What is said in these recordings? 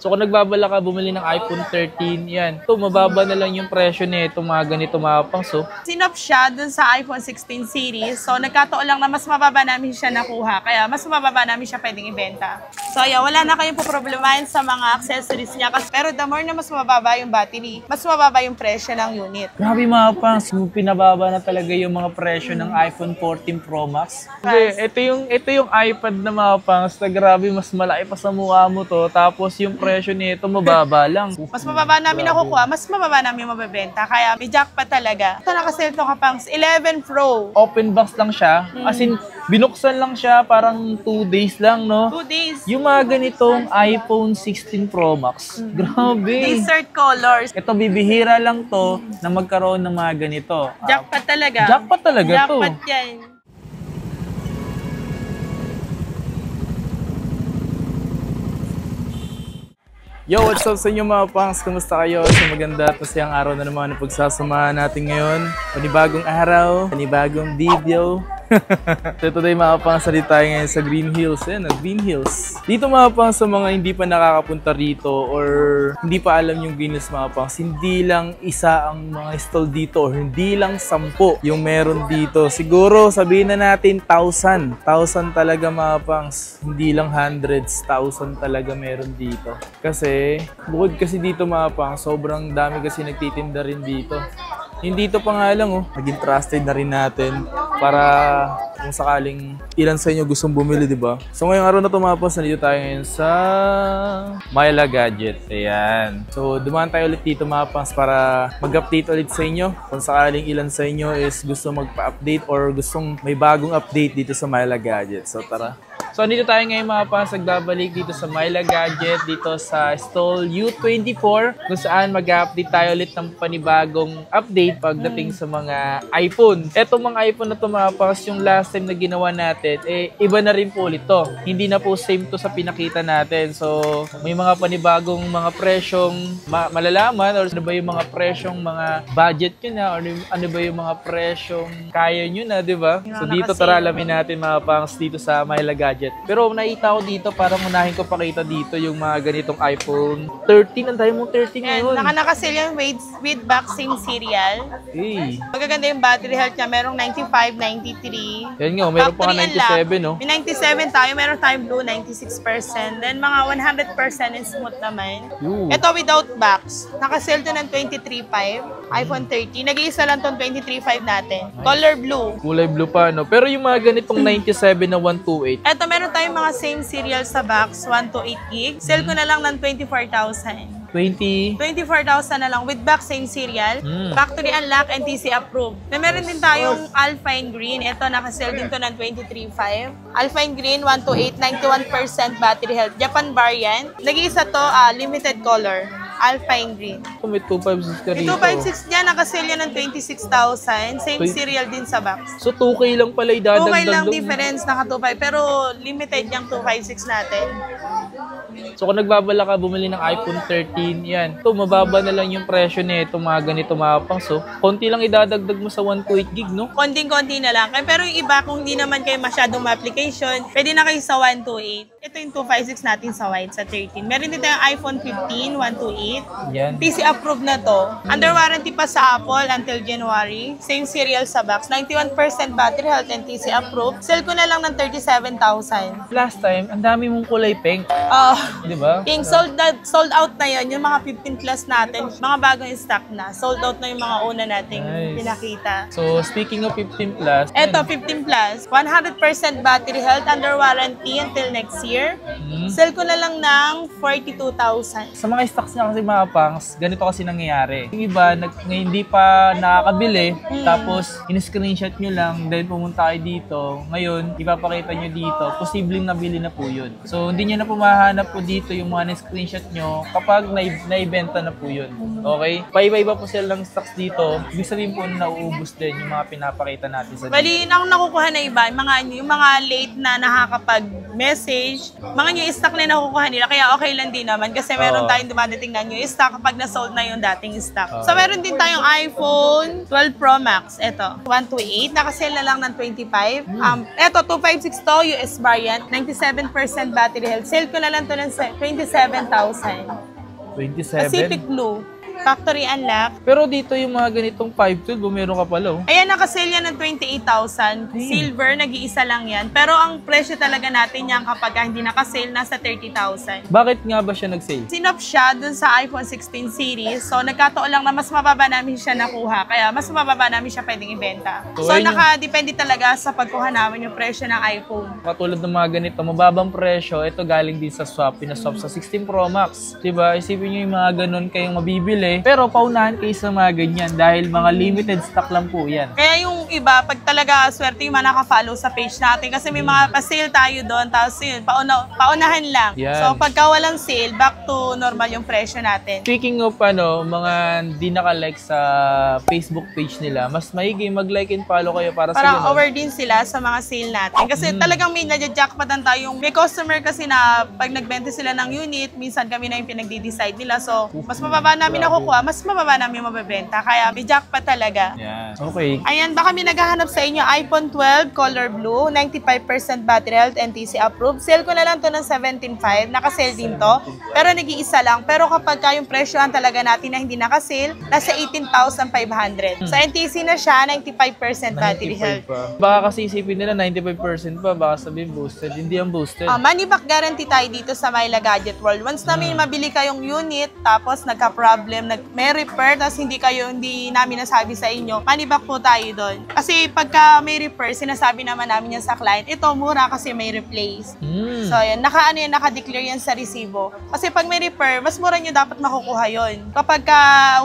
So kung nagbabala ka bumili ng iPhone 13, yan. Ito, mababa na lang yung presyo nito, mga ganito mga pangs. So, Sinop siya dun sa iPhone 16 series. So nagkataon lang na mas mababa namin siya nakuha. Kaya mas mababa namin siya pwedeng ibenta. So yeah, wala na kayong poproblemahin sa mga accessories niya. Pero the more na mas mababa yung battery, mas mababa yung presyo ng unit. grabe mga pangs, pinababa na talaga yung mga presyo ng iPhone 14 Pro Max. Kasi ito yung iPad na mga pangs na grabe, mas malaki pa sa mukha mo to. Tapos yung presyo nito mababa lang. Mas mababa namin nakukuha, mas mababa namin mabebenta. Kaya may jackpot talaga. Ito nakasale to kapangs, 11 Pro. Open box lang siya. As in, binuksan lang siya parang 2 days lang, no? 2 days. Yung mga ganitong iPhone 16 Pro Max. Grabe. Desert colors. Ito, bibihira lang to na magkaroon ng mga ganito. Jackpot talaga. Jackpot talaga to. Jackpot yan. Yo, what's up sa inyo mga pangs? Kumusta kayo? So maganda at masayang araw na naman ang pagsasamahan natin ngayon. Panibagong araw, panibagong video. So today mga pangs, salit tayo ngayon sa Green Hills. Ayan, Green Hills. Dito mga pangs, sa mga hindi pa nakakapunta rito or hindi pa alam yung Green Hills mga pangs, hindi lang isa ang mga stall dito or hindi lang 10 yung meron dito. Siguro sabihin na natin 1,000 talaga mga pangs. Hindi lang hundreds, 1,000 talaga meron dito. Kasi bukod kasi dito mga pangs, sobrang dami kasi nagtitinda rin dito. Hindi ito pa nga lang, naging trusted na rin natin para kung sakaling ilan sa inyo gustong bumili, di ba? So ngayong araw na ito mga boss, nandito tayo ngayon sa Myla Gadget. Ayan. So dumaan tayo ulit dito mga boss para mag-update ulit sa inyo. Kung sakaling ilan sa inyo is gusto magpa-update or gustong may bagong update dito sa Myla Gadget. So tara. So nandito tayo ngayon mga boss, nagbabalik dito sa Myla Gadget, dito sa stall U24, kung saan mag-update tayo ulit ng panibagong update pagdating sa mga iPhone. Etong mga iPhone na ito mga boss, yung last time na ginawa natin, iba na rin po ulit to. Hindi na po same to sa pinakita natin. So may mga panibagong mga presyong malalaman or ano ba yung mga presyong mga budget nyo na or ano ba yung mga presyong kaya nyo na, di ba? So dito tara alamin natin mga pangs dito sa Myla Gadget. Pero nakita ko dito, parang unahin ko pakita dito yung mga ganitong iPhone 13. Ang dahil mong 13 ngayon. Naka-sale yung with boxing serial. Hey. Magaganda yung battery health niya. Merong 95, 93. Yan nga, meron pa nga 97, no? May 97 tayo. Meron tayong blue, 96%. Then mga 100% is smooth naman. Ito without box. Naka-sale to ng 23.5. iPhone 13. Nag-iisa lang tong 23.5 natin. Color blue. Kulay blue pa, no? Pero yung mga ganitong 97 na 128. Ito, meron tayong mga same serial sa box, 1 to 8 gig. Sale ko na lang ng 24,000. 24,000 na lang with box, same serial. Factory unlock and TC approved. Na meron din tayong Alpine Green. Ito, nakasale din to ng 23,500. Alpine Green, 1 to 8, 91% battery health. Japan variant. Nag-iisa to, limited color. Alpine Green. May 256 ka rito. May 256 niya, nakasale yan ng 26,000. Same serial din sa box. So 2K lang pala idadagdag. 2K lang difference, naka 2.5. Pero limited yung 256 natin. So kung nagbabala ka bumili ng iPhone 13, yan. Ito, mababa na lang yung presyo nito, mga ganito mga pangs. So, konti lang idadagdag mo sa 128 gig, no? Konting-konti na lang. Pero yung iba, kung hindi naman kayo masyadong ma-application, pwede na kayo sa 128. Ito yung 256 natin sa white, sa 13. Meron din tayong iPhone 15, 128. Yan. TC approved na to. Under warranty pa sa Apple until January. Same serial sa box. 91% battery health and TC approved. Sell ko na lang ng 37,000. Last time, ang dami mong kulay pink. Di ba? Yung sold out na yun, yung mga 15 plus natin, mga bagong stock na. Sold out na yung mga una nating pinakita. So, speaking of 15 plus, eto, 15 plus, 100% battery health under warranty until next year. Sell ko na lang ng 42,000. sa mga stocks niya kasi mga pangs, ganito kasi nangyayari. Yung iba, hindi pa nakakabili, tapos in-screenshot nyo lang, then pumunta kayo dito. Ngayon, ipapakita nyo dito, posibleng nabili na po yun. So, hindi nyo na po mahanap po dito yung mga na-screenshot nyo kapag naibenta na po yun. Okay? Paiba-iba po sila ng stocks dito. Ibig sabihin po na nauubos din yung mga pinapakita natin sa dito. Bali, akong nakukuha na iba, yung mga late na nakakapag-message, mga new stock na nakukuha nila, kaya okay lang din naman kasi meron tayong dumadating na new stock kapag na-sold na yung dating stock. So, meron din tayong iPhone 12 Pro Max. Ito, 128, nakasale na lang ng 25. Ito, 256 to, US variant, 97% battery health. Sale ko na lang to ng ng 27,000. 27? Pacific Blue. Factory unlock. Pero dito yung mga ganitong 512, meron ka pala. Ayan, nakasale yan ng 28,000. Silver, nag-iisa lang yan. Pero ang presyo talaga natin yan kapag hindi nakasale, nasa 30,000. Bakit nga ba siya nag-sale? Sinop siya dun sa iPhone 16 series. So, nagkataon lang na mas mababa namin siya nakuha. Kaya, mas mababa namin siya pwedeng ibenta. So, nakadepende talaga sa pagkuha namin yung presyo ng iPhone. Katulad ng mga ganito, mababang presyo, ito galing din sa swap, pinaswap sa 16 Pro Max. Diba? Isipin nyo yung mga ganun kayong mabibili. Pero paunahan kayo sa mga ganyan dahil mga limited stock lang po yan. Kaya yung iba, pag talaga swerte yung mga nakafollow sa page natin kasi may mga pa-sale tayo doon, tapos yun, paunahan lang. Yan. So pagka walang sale, back to normal yung presyo natin. Speaking of mga di naka-like sa Facebook page nila, mas maigi mag-like and follow kayo para sa Parang ganun. aware din sila sa mga sale natin. Kasi talagang may nadya-jackpotan tayong, may customer kasi na pag nagbenta sila ng unit, minsan kami na yung pinagdi-decide nila. So, mas mababa namin nakukuha, mas mababa namin mabebenta. Kaya may jackpot talaga. Yan. Okay. Ayan, baka may naghahanap sa inyo, iPhone 12, color blue, 95% battery health, NTC approved. Sale ko na lang to ng 17.5. Nakasale din to. Pero nag-iisa lang. Pero kapag yung presyohan talaga natin na hindi nakasale, nasa 18,500. Sa NTC na siya, 95% battery 95 health. pa. Baka kasi isipin nila 95% pa, baka sabihin boosted. Hindi ang boosted. Money back guarantee tayo dito sa Myla Gadget World. Once namin mabili kayong unit, tapos nagka-problem, may repair, tapos hindi namin nasabi sa inyo, money back po tayo doon. Kasi pagka may repair, sinasabi naman namin yan sa client, ito mura kasi may replace. So yan, naka-declare yan sa resibo. Kasi pag may repair, mas mura nyo dapat makukuha yon. Kapag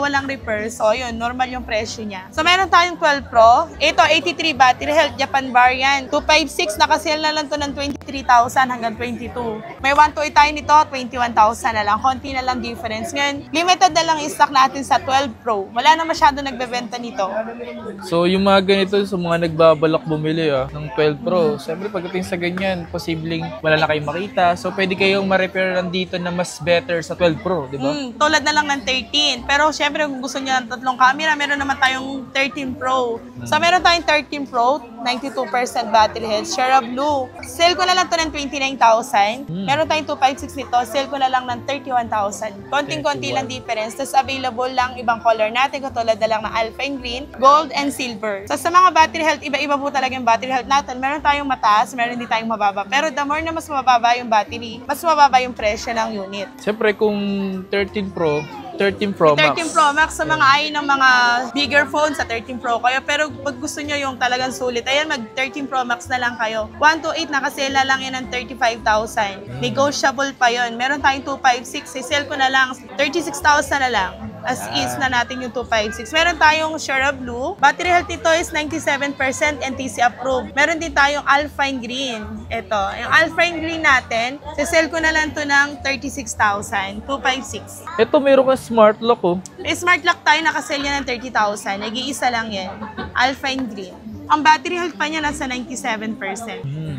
walang repair, so yun, normal yung presyo niya. So meron tayong 12 Pro. Ito, 83 battery health, Japan variant. 256, nakasale na lang to ng 23,000 hanggang 22. May 128 tayo nito, 21,000 na lang. Konti na lang difference. Ngayon, limited na lang stock natin sa 12 Pro. Wala na masyado nagbebenta nito. So, yung mga ganito sa mga nagbabalak bumili ng 12 Pro, siyempre pagdating sa ganyan, posibleng wala na kayong makita. So, pwede kayong ma-repairan dito na mas better sa 12 Pro, di ba? Tulad na lang ng 13. Pero syempre kung gusto niyo ng tatlong camera, meron naman tayong 13 Pro. So, meron tayong 13 Pro, 92% battery health, Shara Blue. Sale ko na lang to ng 29,000. Meron tayong 256 nito, sale ko na lang ng 31,000. Konting-konti lang difference. Tapos available lang ibang color natin, katulad na lang ng alpha and green, gold and silver. So sa mga battery health, iba-iba po talaga yung battery health natin. Meron tayong mataas, meron din tayong mababa. Pero the more na mas mababa yung battery, mas mababa yung presyo ng unit. Siyempre kung 13 Pro, 13 Pro Max. 13 Pro Max sa mga ayaw ng mga bigger phone sa 13 Pro kayo. Pero pag gusto nyo yung talagang sulit, ayan, mag 13 Pro Max na lang kayo. 128 nakasale na lang yan ng 35,000. Negotiable pa yon. Meron tayong 256. Sale ko na lang 36,000 na lang. As is na natin yung 256. Meron tayong Shara Blue. Battery health nito is 97% NTC approved. Meron din tayong Alpine Green. Ito. Yung Alpine Green natin, sale ko na lang to ng 36,000. 256. Ito meron ka smart lock May smart lock tayo, nakasale yan ng 30,000. Nag-iisa lang yan. Alpine Green. Ang battery health pa niya nasa 97%.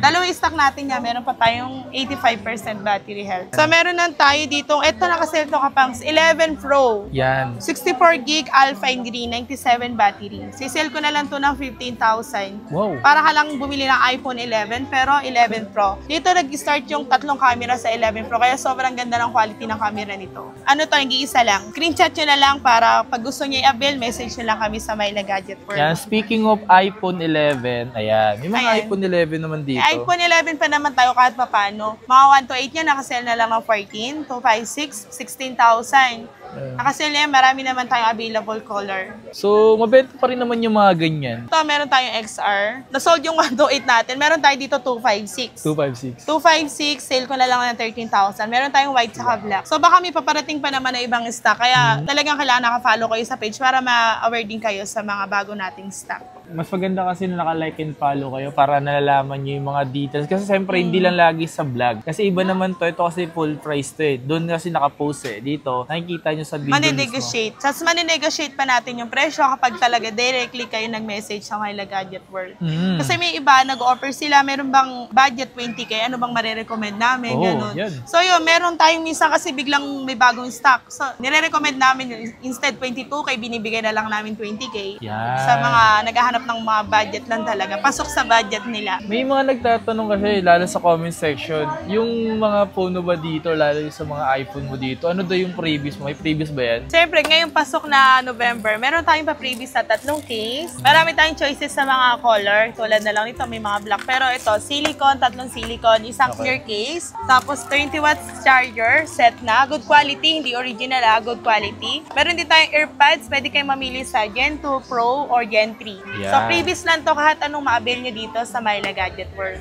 Dalawang stock natin niya, meron pa tayong 85% battery health. So meron lang tayo dito, ito nakasale to kapangs, 11 Pro. Yan. 64 gig Alpine Green, 97 battery. Sisale ko na lang to ng 15,000. Wow. Para ka lang bumili ng iPhone 11 pero 11 Pro. Dito nag-start yung tatlong camera sa 11 Pro kaya sobrang ganda ng quality ng camera nito. Ano to, nag-iisa lang. Screenshot nyo na lang para pag gusto nyo i-avail, message nyo lang kami sa Myla Gadget World. Yan, speaking of iPhone 11, ayan. May mga Ayan. iPhone 11 naman dito. iPhone 11 pa naman tayo kahit papano. Mga 128 niya, nakasale na lang ng 14, 256, 16,000. Nakasale yan, marami naman tayong available color. So, mabenta pa rin naman yung mga ganyan. Ito, meron tayong XR. Nasold yung 128 natin. Meron tayo dito 256. 256. 256, sale ko na lang ng 13,000. Meron tayong white saka black. So baka may paparating pa naman na ibang stock. Kaya talagang kailangan naka-follow kayo sa page para ma-aware din kayo sa mga bago nating stock. Mas maganda kasi na naka-like and follow kayo para nalalaman nyo yung mga details. Kasi siyempre, hindi lang lagi sa vlog. Kasi iba naman to. Ito kasi full price to Doon kasi nakapost Dito, nakikita nyo sa video Mani-negotiate. Tapos mani-negotiate pa natin yung presyo kapag talaga directly kayo nag-message sa Myla Gadget World. Kasi may iba, nag-offer sila, meron bang budget 20K, ano bang marirecommend namin, ganun. Yan. So yun, meron tayong minsan kasi biglang may bagong stock. So, nire-recommend namin instead 22K, binibigay na lang namin 20K. Yan. Sa mga naghahanap hinahanap ng mga budget lang talaga. Pasok sa budget nila. May mga nagtatanong kasi, lalo sa comment section, yung mga phone mo ba dito, lalo sa mga iPhone mo dito, ano daw yung previous mo? May previous ba yan? Siyempre, ngayong pasok na November, meron tayong pa-previous na 3 case. Marami tayong choices sa mga color. Tulad na lang nito, may mga black. Pero ito, silicone, 3 silicone, isang clear case. Tapos 20 watts charger, set na. Good quality, hindi original good quality. Meron din tayong earpads, pwede kayong mamili sa Gen 2 Pro or Gen 3. So, previous lang to kahit anong ma-avail nyo dito sa Myla Gadget World.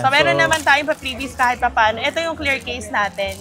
So, meron naman tayong pa-previous kahit pa paano. Ito yung clear case natin.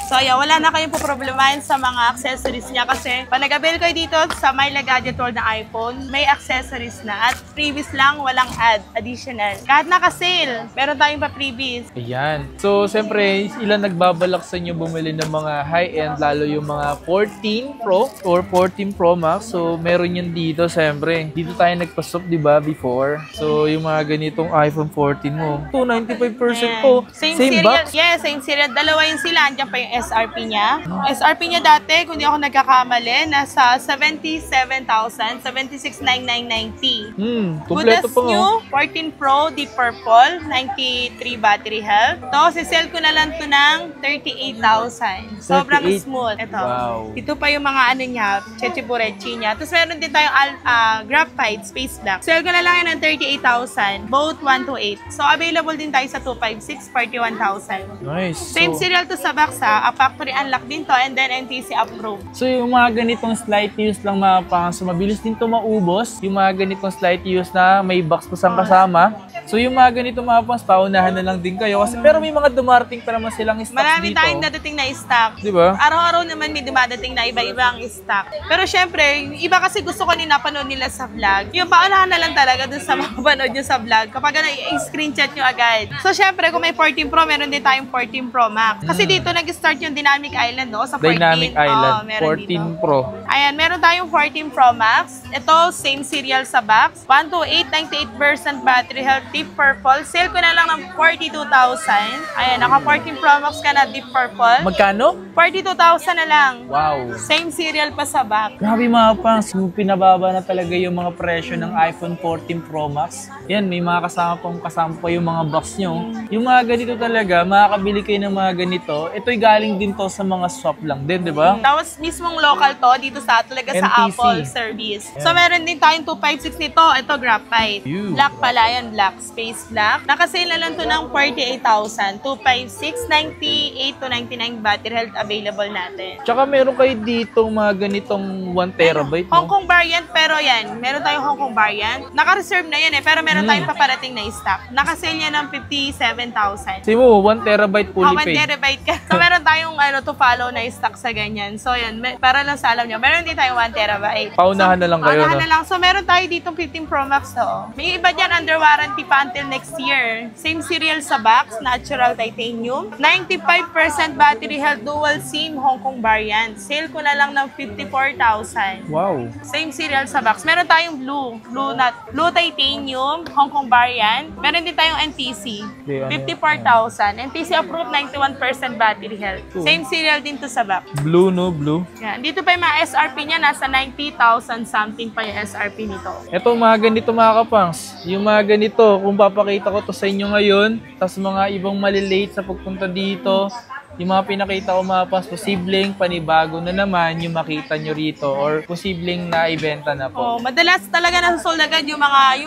So, yeah, wala na kayong poproblemahin sa mga accessories niya kasi pag nag-avail kayo dito sa Myla Gadget World na iPhone, may accessories na. At previous lang, walang additional. Kahit naka-sale, meron tayong pa-previous. Ayan. So, siyempre, ilan nagbabalak sa inyo bumili ng mga high-end, lalo yung mga 14 Pro or 14 Pro Max. So, meron yun dito, siyempre. Dito tayo nagpasok, di ba, before. So, yung mga ganitong iPhone 14 mo, 295% po. Same serial. Box? Yes, same serial. Dalawa yun sila. Andiyan pa yung SRP niya. SRP niya dati, kung di ako nagkakamali, nasa 77,000, 76,990. Kompleto pa new, 14 Pro, Deep Purple, 93 battery health. To, sisell ko na lang to ng 38,000. Sobrang smooth. Ito. Wow. Ito pa yung mga ano niya, chechipurechi niya. Tapos meron din tayong graphite, space black. Sell ko na lang yan ng 38,000. Both 1 to 8. So, available din tayo sa 256, 41,000. Nice. Same serial to sa box ha. A factory unlock din to and then NTC approved. So, yung mga ganitong slight use lang mga pangas, mabilis din to maubos. Yung mga ganitong slight use na may box pa sang kasama. So, yung mga ganitong mga pangas, paunahan na lang din kayo. Kasi, pero may mga dumarating pa naman silang stocks marami dito. Marami tayong dadating na stock. Diba? Araw-araw naman may dumadating na iba-ibang stock. Pero syempre, iba kasi gusto ko napanood nila sa vlog. Yung paunahan na lang talaga dun sa mapanood nyo sa vlog. Kapag i-screenshot nyo agad. So, syempre, kung may 14 Pro, meron din tayong 14 Pro Max. Kasi dito nag-start yung Dynamic Island, no? Sa 14. Dynamic Island, 14 dito. Pro. Ayan, meron tayong 14 Pro Max. Ito, same serial sa box. 128, 98% battery health, Deep Purple. Sale ko na lang ng 42,000. Ayan, naka 14 Pro Max ka na, Deep Purple. Magkano? 42,000 na lang. Wow. Same serial pa sa box. Grabe mga pangs, pinababa na talaga yung mga presyo ng iPhone 14 Pro Max. Yan, may mga kasama pa yung mga box nyo. Yung mga ganito talaga, makakabili kayo ng mga ganito. Ito'y galing din to sa mga shop lang din, di ba? Tapos mismong local to dito sa talaga sa NTC. Apple service. So meron din tayong 256 nito. Ito graphite. Black pala yan, black. Space black. Nakasale na lang to ng 48,000. 256, 98 to 99 battery health available natin. Tsaka meron kayo dito mga ganitong 1 terabyte. Hong Kong variant, pero yan. Meron tayong Hong Kong variant. Naka-reserve na yan pero meron tayong paparating na stock. Nakasale niya ng 57,000. Kasi mo, 1 terabyte fully 1 paid. terabyte ka. So meron tayong to follow na stock sa ganyan. So yan, para lang sa alam nyo, meron din tayong 1 terabyte. Paunahan na lang kayo, paunahan no? na lang. So meron tayo ditong 15 Pro Max to. May iba dyan under warranty pa until next year. Same serial sa box, natural titanium. 95% battery health, dual SIM, Hong Kong variant. Sale ko na lang ng 54,000. Wow. Same serial sa box. Meron tayong blue titanium, Hong Kong variant. Meron din tayong NTC. 54,000. NTC approved, 91% battery health. Same serial din to sa box. Blue, no? Blue. Yan. Dito pa yung mga SRP niya, nasa 90,000 something pa yung SRP nito. Ito mga ganito mga kapangs. Yung mga ganito, kung papakita ko to sa inyo ngayon, tas mga ibang malilate sa pagpunta dito, yung mga pinakita ko mga pas, posibleng panibago na naman yung makita nyo rito or posibleng naibenta na po. Oh, madalas talaga nasusold agad yung mga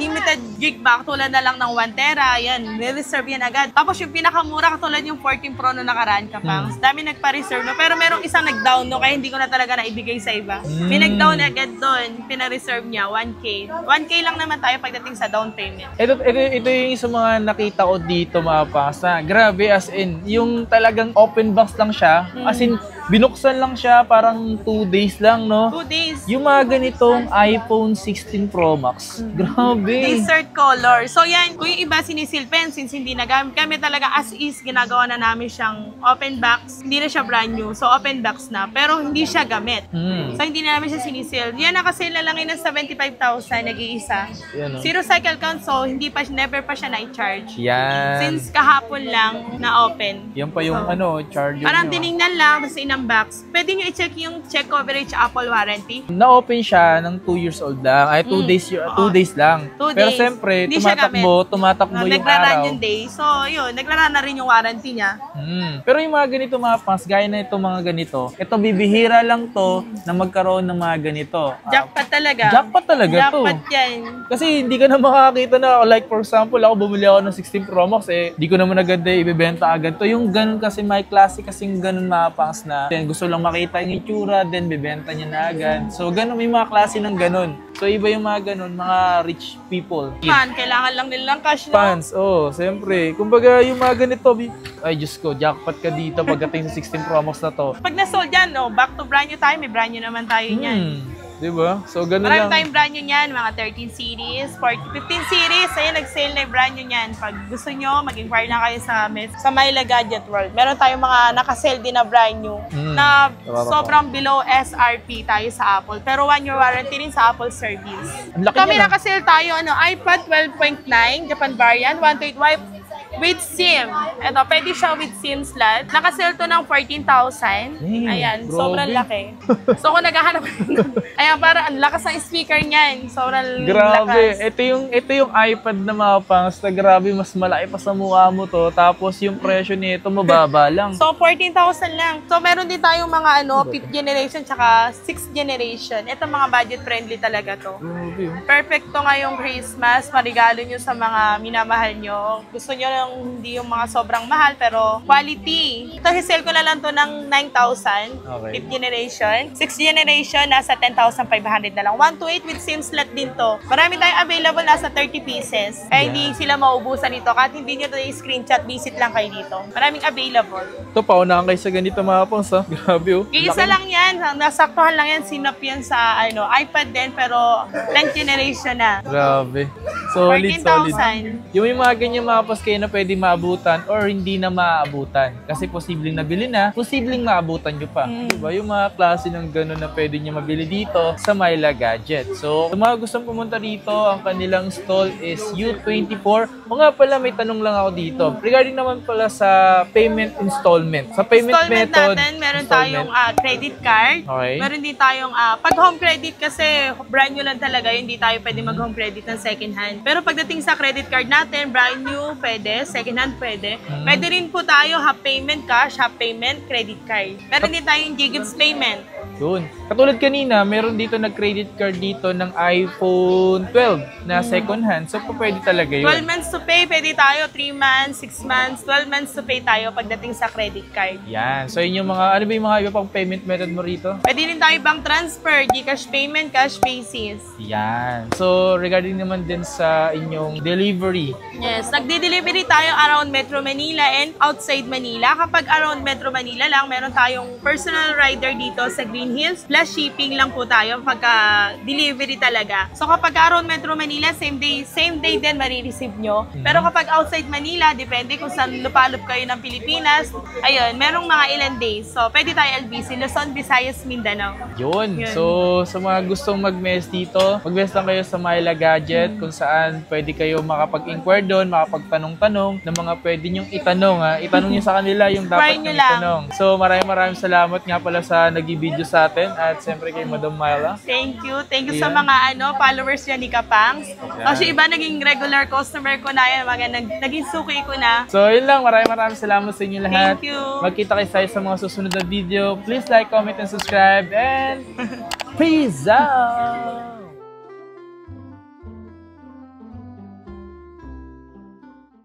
limited gig back tulad na lang ng 1 tera, yan, re-reserve yan agad. Tapos yung pinakamura katulad yung 14 Pro na nakaraan ka pang. Dami nagpa-reserve no, pero merong isang nag-down no, kaya hindi ko na talaga naibigay sa iba. May nag-down agad doon, pina-reserve niya 1K. 1K lang naman tayo pagdating sa down payment. Ito yung isa mga nakita ko dito mga pangs na grabe as in, yung talagang open box lang siya. As in, binuksan lang siya parang 2 days lang, no? 2 days. Yung mga ganitong iPhone 16 Pro Max. Grabe. Desert color. So yan, kung yung iba sinisilpen, since hindi nagamit, kami talaga as is, ginagawa na namin siyang open box. Hindi na siya brand new. So open box na. Pero hindi siya gamit. So hindi na namin siya sinisil. Yan, nakasale na lang yun ng 75,000, nag-iisa. Yan, no? 0 cycle count, so never pa siya na-charge. Yan. Since kahapon lang na open. Yan pa yung charger Parang nyo. tinignan lang, tapos ng box, pwede nyo i-check yung check coverage Apple warranty. Na-open siya ng 2 years old lang. Ay, 2 days lang. 2 Pero days. siyempre, Hindi siya tumatakbo yung nagra-run araw. yung day. So, yun, nagra-run na rin yung warranty niya. Pero yung mga ganito mga pangs, gaya na ito mga ganito, ito bibihira lang to na magkaroon ng mga ganito. Jackpot talaga. Jackpot talaga to. Jackpot yan. Kasi hindi ka na makakita na, like for example, ako bumili ako ng 16 Pro Max, di ko naman agad ibebenta agad to. Yung ganun kasi, may klase kasing ganun mga pangs na gusto lang makita yung itsura, then bibenta niya na agad. So ganun, may mga klase ng ganun. So iba yung mga ganun, mga rich people. Kailangan lang nilang cash, no? Fans, siyempre. Kumbaga yung mga ganito, ay Diyos ko, jackpot ka dito pagdating sa 16 Pro Max na to. Pag na-sold yan, back to brand new tayo, may brand new naman tayo niyan. Diba? So ganun Marami lang. tayong brand new niyan, mga 13 series, 15 series, ayun, nag-sale na yung brand new niyan. Pag gusto nyo, mag-inquire na kayo sa Myla Gadget World. Meron tayong mga naka-sale din na brand new na sobrang below SRP tayo sa Apple. Pero 1-year warranty rin sa Apple service. Ang laki Kami niya, naka-sale tayo, iPad 12.9, Japan variant, 128 wipe with SIM. Ito, pwede siya with SIM slot. Naka-sale to ng 14,000. Ayan, grabe. sobrang laki. So kung naghahanap ayan, para ang lakas ng speaker niyan. Sobrang grabe. lakas. Ito yung iPad na mga pangs na grabe, mas malaki pa sa mukha mo to. Tapos yung presyo nito mababa lang. So 14,000 lang. So meron din tayong mga 5th generation tsaka 6th generation. Ito mga budget friendly talaga to. Grabe. Perfecto ngayong Christmas. Marigalo nyo sa mga minamahal nyo. Gusto nyo hindi yung mga sobrang mahal pero quality. Ito, sale ko na lang to ng 9,000. Okay. 5th generation. 6th generation, nasa 10,500 na lang. 128 with SIM slot din to. Marami tayong available, nasa 30 pieces. Kaya hindi sila maubusan dito. Kahit hindi nyo ito i-screenshot, visit lang kayo dito. Maraming available. Ito, paunahan kayo sa ganito mga pangs ha. Grabe Isa lang yan. Nasaktuhan lang yan. Sinap yan sa iPad din pero 10th generation na. Grabe. Solid. 14,000. Yung may mga ganyan mga pangs kayo na pwede maabutan or hindi na maaabutan. Kasi posibleng nabili na, posibleng maabutan nyo pa. Diba? Yung mga klase ng gano'n na pwede nyo mabili dito sa Myla Gadget. So, kung mga gustong pumunta dito, ang kanilang stall is U24. O nga pala, may tanong lang ako dito. Regarding naman pala sa payment installment. Sa payment method, natin, meron tayong credit card. Okay. Meron din tayong, pag home credit kasi brand new lang talaga, hindi tayo pwede mag-home credit ng second hand. Pero pagdating sa credit card natin, brand new, pwede, second hand pwede. Pwede rin po tayo half payment cash, half payment credit card. Meron din tayong Ggives payment. Yun. Katulad kanina, meron dito nag-credit card dito ng iPhone 12 na second hand. So, pwede talaga yun. 12 months to pay, pwede tayo. 3 months, 6 months, 12 months to pay tayo pagdating sa credit card. Yan. So, yun yung mga, ano ba yung mga iba pang payment method mo rito? Pwede rin tayo bank transfer, Gcash payment, cash basis. Yan. So, regarding naman din sa inyong delivery. Yes, nagde-delivery tayo around Metro Manila and outside Manila. Kapag around Metro Manila lang, meron tayong personal rider dito sa Green Hills. Plus shipping lang po tayo pagka delivery talaga. So kapag around Metro Manila, same day din marireceive nyo. Pero kapag outside Manila, depende kung saan lupalop kayo ng Pilipinas. Ayun, merong mga ilan days. So pwede tayo LBC, Luzon, Visayas, Mindanao. Yun. So, sa mga gustong mag-mess dito, mag-mess lang kayo sa Myla Gadget kung saan pwede kayo makapag-inquire doon, makapagtanong-tanong ng mga pwede nyong itanong. Itanong nyo sa kanila yung dapat nyong itanong. So, maraming salamat nga pala sa nag-video sa atin at siyempre kay Madam Myla. Thank you. Thank you sa mga followers niya ni Kapangs. Kasi iba naging regular customer ko na yan, mga naging suki ko na. So, yun lang. Maraming salamat sa inyo lahat. Thank you. Magkita kayo tayo sa mga susunod na video. Please like, comment, and subscribe. And peace out!